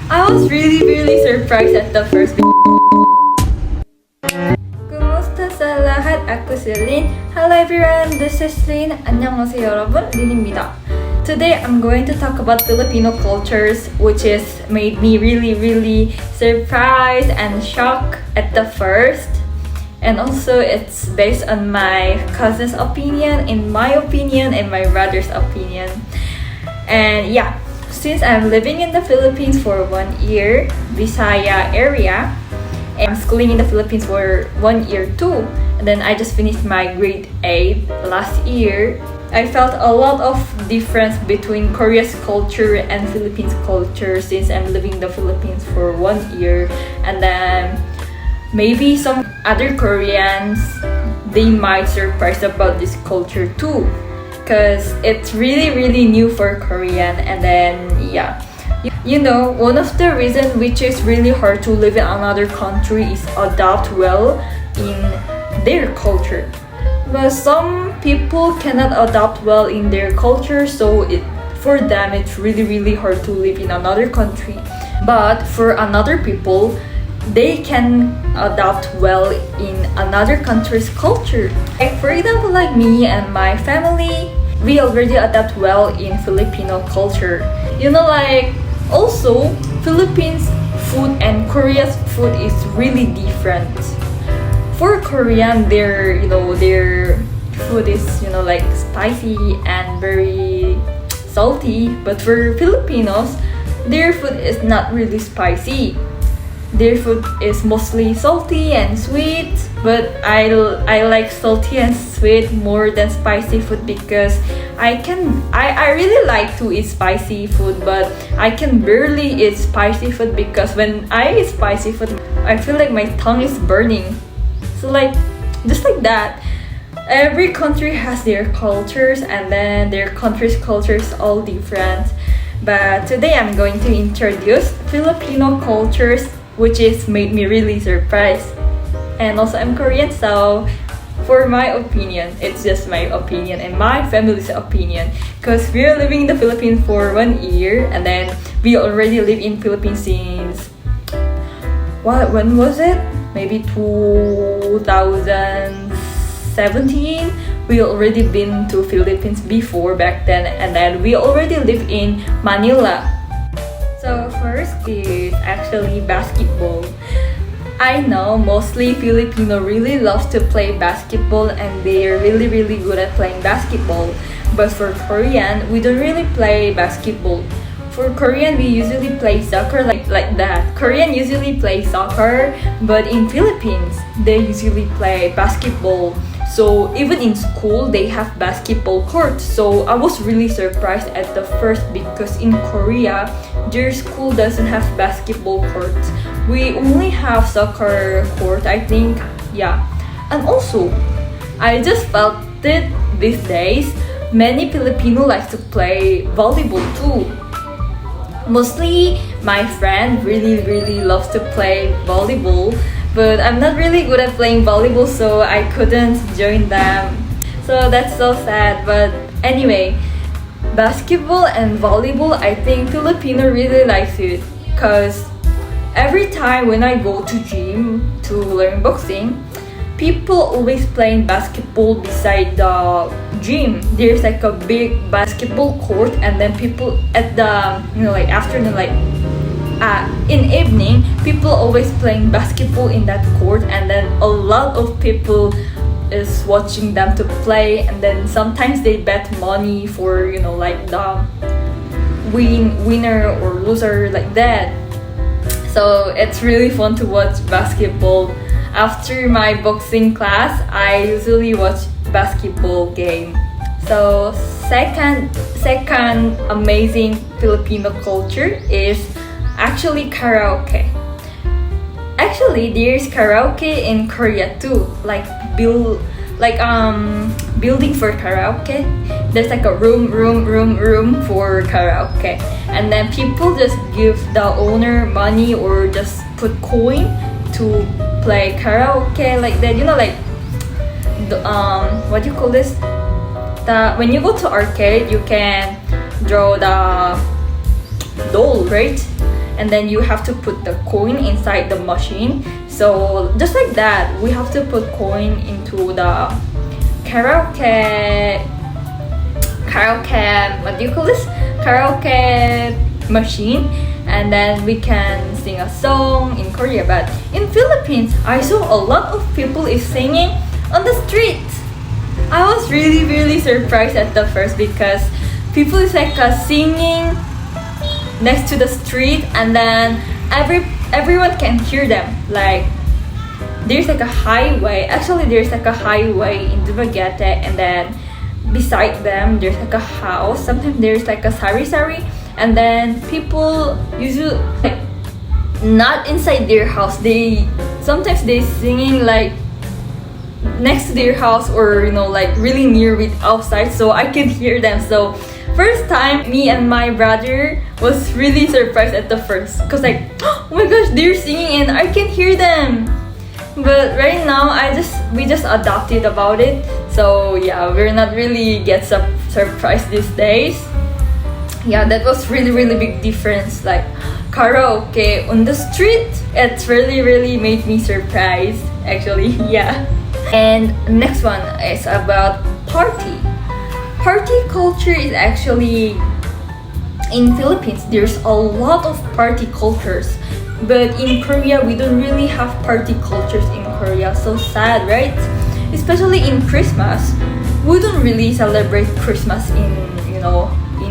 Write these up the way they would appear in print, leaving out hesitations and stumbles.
I was really surprised at the first. Kumusta sa lahat? Ako si Lin. Hello everyone, this is Lin. 안녕하세요 여러분, Lin입니다. Today I'm going to talk about Filipino cultures, which is made me really surprised and shocked at the first. And also it's based on my cousin's opinion, in my opinion, and my brother's opinion. And yeah, since I'm living in the Philippines for 1 year, Visaya area, and I'm schooling in the Philippines for 1 year too, and then I just finished my grade 8 last year, I felt a lot of difference between Korea's culture and Philippines culture since I'm living in the Philippines for 1 year. And then maybe some other Koreans, they might surprised about this culture too, because it's really new for Korean. And then yeah, you know, one of the reasons which is really hard to live in another country is adapt well in their culture. But some people cannot adapt well in their culture, so for them it's really hard to live in another country. But for another people, they can adapt well in another country's culture. Like for example, like me and my family, we already adapt well in Filipino culture. You know, like also Philippines food and Korea's food is really different. For Korean, their food is like spicy and very salty. But for Filipinos, their food is not really spicy. Their food is mostly salty and sweet, but I like salty and sweet more than spicy food because I really like to eat spicy food, but I can barely eat spicy food because when I eat spicy food, I feel like my tongue is burning. So like, just like that, every country has their cultures, and then their country's culture is all different. But today I'm going to introduce Filipino cultures, which is made me really surprised. And also I'm Korean, so for my opinion, it's just my opinion and my family's opinion, because we're living in the Philippines for 1 year, and then we already live in Philippines since when was it? Maybe 2017. We already been to Philippines before back then, and then we already live in Manila. So first is actually basketball. I know mostly Filipino really loves to play basketball, and they are really good at playing basketball. But for Korean, we don't really play basketball. For Korean, we usually play soccer like that. Korean usually play soccer, but in Philippines, they usually play basketball. So even in school, they have basketball courts. So I was really surprised at the first because in Korea, their school doesn't have basketball courts. We only have soccer court, I think. Yeah. And also, I just felt it these days, many Filipino like to play volleyball too. Mostly my friend really loves to play volleyball, but I'm not really good at playing volleyball, so I couldn't join them. So that's so sad. But anyway, basketball and volleyball, I think Filipino really likes it, because every time when I go to gym to learn boxing, people always playing basketball beside the gym. There's like a big basketball court, and then people at the like afternoon, like in evening, people always playing basketball in that court, and then a lot of people is watching them to play, and then sometimes they bet money for like the winner or loser like that. So it's really fun to watch basketball. After my boxing class, I usually watch basketball game. So second amazing Filipino culture is actually karaoke. Actually, there's karaoke in Korea too. Like building for karaoke. There's like a room for karaoke, and then people just give the owner money or just put coin to play karaoke like that. Like the, what do you call this? When you go to arcade, you can draw the doll, right? and then you have to put the coin inside the machine. So just like that, we have to put coin into the karaoke, what do you call this? Karaoke machine, and then we can sing a song in Korea. But in Philippines, I saw a lot of people is singing on the street. I was really surprised at the first because people is like singing next to the street, and then everyone can hear them. Like there's like a highway. Actually, there's like a highway in Dumaguete, and then beside them there's like a house. Sometimes there's like a sari-sari, and then people usually like not inside their house. Sometimes they singing like next to their house, or like really near it outside, so I can hear them. So first time, me and my brother was really surprised at the first, cause like, oh my gosh, they're singing and I can hear them. But right now, we just adopted about it. So yeah, we're not really get surprised these days. Yeah, that was really big difference. Like karaoke on the street, it's really made me surprised. Actually, yeah. And next one is about party. Party culture is actually in Philippines. There's a lot of party cultures, but in Korea we don't really have party cultures in Korea. So sad, right? Especially in Christmas, we don't really celebrate Christmas in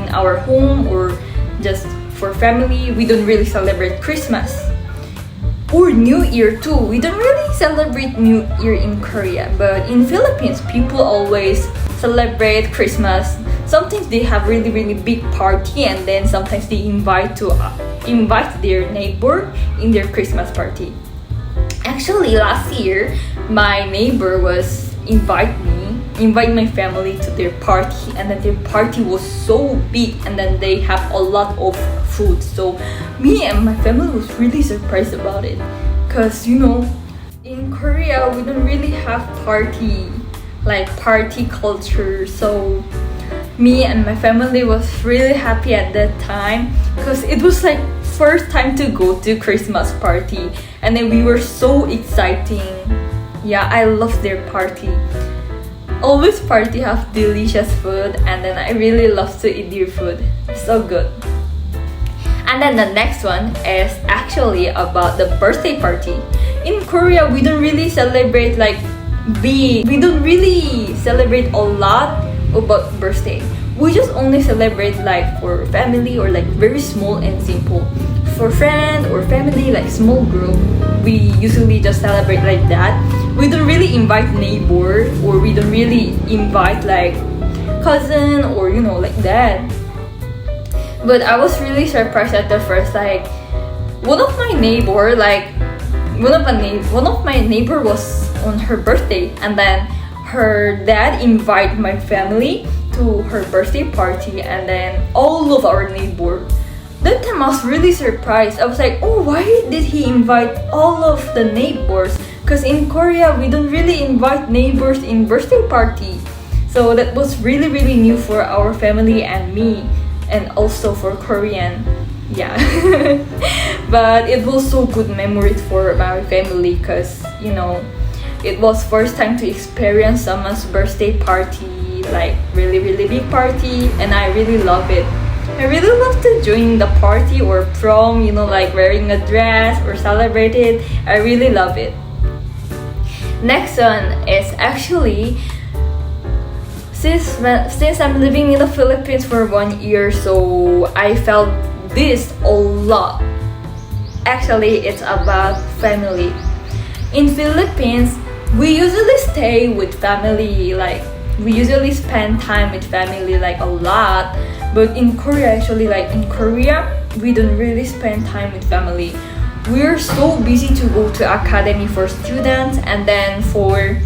our home or just for family. We don't really celebrate Christmas. Or New Year too. We don't really celebrate New Year in Korea, but in Philippines, people always celebrate Christmas. Sometimes they have really big party, and then sometimes they invite their neighbor in their Christmas party. Actually, last year, my neighbor was invite my family to their party, and then their party was so big, and then they have a lot of food. So me and my family was really surprised about it, because in Korea we don't really have party culture. So me and my family was really happy at that time, because it was like first time to go to Christmas party, and then we were so exciting. Yeah, I love their party. Always party have delicious food, and then I really love to eat their food. So good. And then the next one is actually about the birthday party. In Korea, we don't really celebrate we don't really celebrate a lot about birthday. We just only celebrate like for family, or like very small and simple. For friend or family, like small group, we usually just celebrate like that. We don't really invite neighbor, or we don't really invite like cousin, or like that. But I was really surprised at the first. Like one of my neighbor was on her birthday, and then her dad invited my family to her birthday party, and then all of our neighbor. That time I was really surprised. I was like, oh, why did he invite all of the neighbors? Because in Korea, we don't really invite neighbors in birthday party. So that was really new for our family and me, and also for Korean. Yeah. But it was so good memory for my family, because it was first time to experience someone's birthday party, like really big party, and I really love it. I really love to join the party or prom, like wearing a dress or celebrate it. I really love it. Next one is actually, since I'm living in the Philippines for 1 year, so I felt this a lot. Actually, it's about family. In Philippines, we usually stay with family, like we usually spend time with family like a lot. But in Korea, actually, like in Korea, we don't really spend time with family. We're so busy to go to academy for students, and then for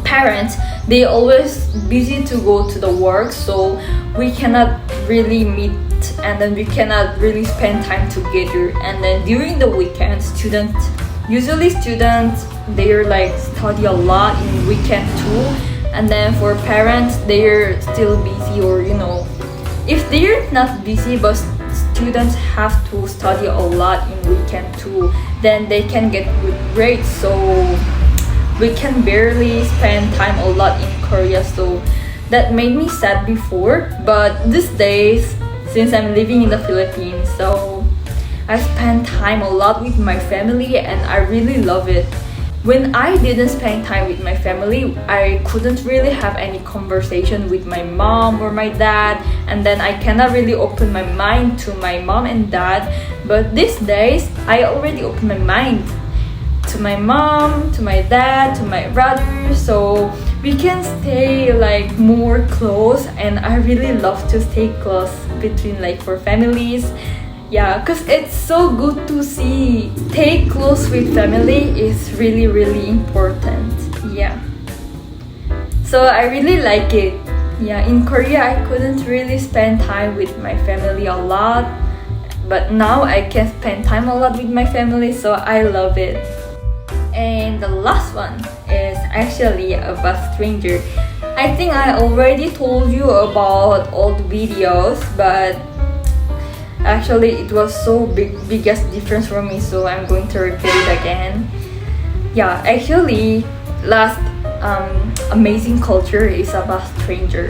parents, they always busy to go to the work, so we cannot really meet, and then we cannot really spend time together. And then during the weekend, usually students, they're like study a lot in weekend too. And then for parents, they're still busy, or if they're not busy but students have to study a lot in weekend too, then they can get good grades, so we can barely spend time a lot in Korea. So that made me sad before, but these days, since I'm living in the Philippines, so I spend time a lot with my family and I really love it. When I didn't spend time with my family, I couldn't really have any conversation with my mom or my dad, and then I cannot really open my mind to my mom and dad. But these days, I already open my mind to my mom, to my dad, to my brother, so we can stay like more close, and I really love to stay close between like for families. Yeah, because it's so good to see. Stay close with family is really, really important. Yeah. So I really like it. Yeah, in Korea, I couldn't really spend time with my family a lot. But now I can spend time a lot with my family, so I love it. And the last one is actually about stranger. I think I already told you about all the videos, but actually, it was so biggest difference for me, so I'm going to repeat it again. Yeah, actually, last amazing culture is about stranger.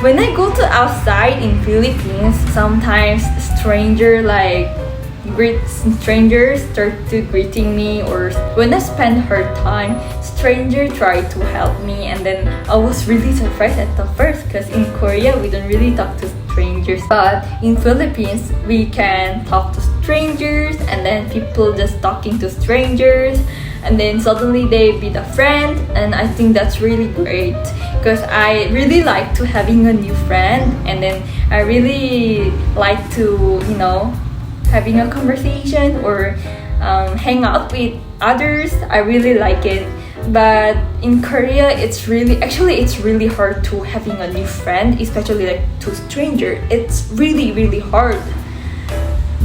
When I go to outside in Philippines, sometimes stranger like strangers start to greeting me, or when I spend hard time, stranger try to help me, and then I was really surprised at the first because in Korea we don't really talk to strangers, but in Philippines we can talk to strangers, and then people just talking to strangers, and then suddenly they be the friend, and I think that's really great because I really like to having a new friend, and then I really like to having a conversation or hang out with others. I really like it. But in Korea, it's really hard to having a new friend, especially like to stranger. It's really hard.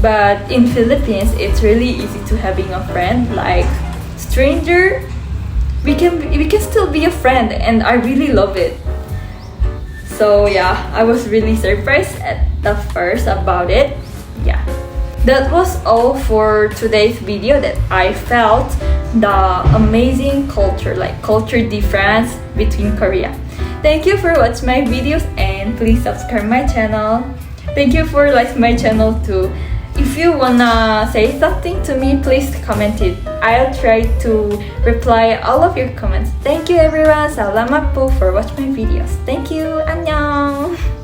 But in Philippines, it's really easy to having a friend. Like stranger, we can still be a friend, and I really love it. So yeah, I was really surprised at the first about it. Yeah. That was all for today's video, that I felt the amazing culture difference between Korea. Thank you for watching my videos, and please subscribe my channel. Thank you for liking my channel too. If you wanna say something to me, please comment it. I'll try to reply all of your comments. Thank you everyone. Salamat po for watching my videos. Thank you. Annyeong.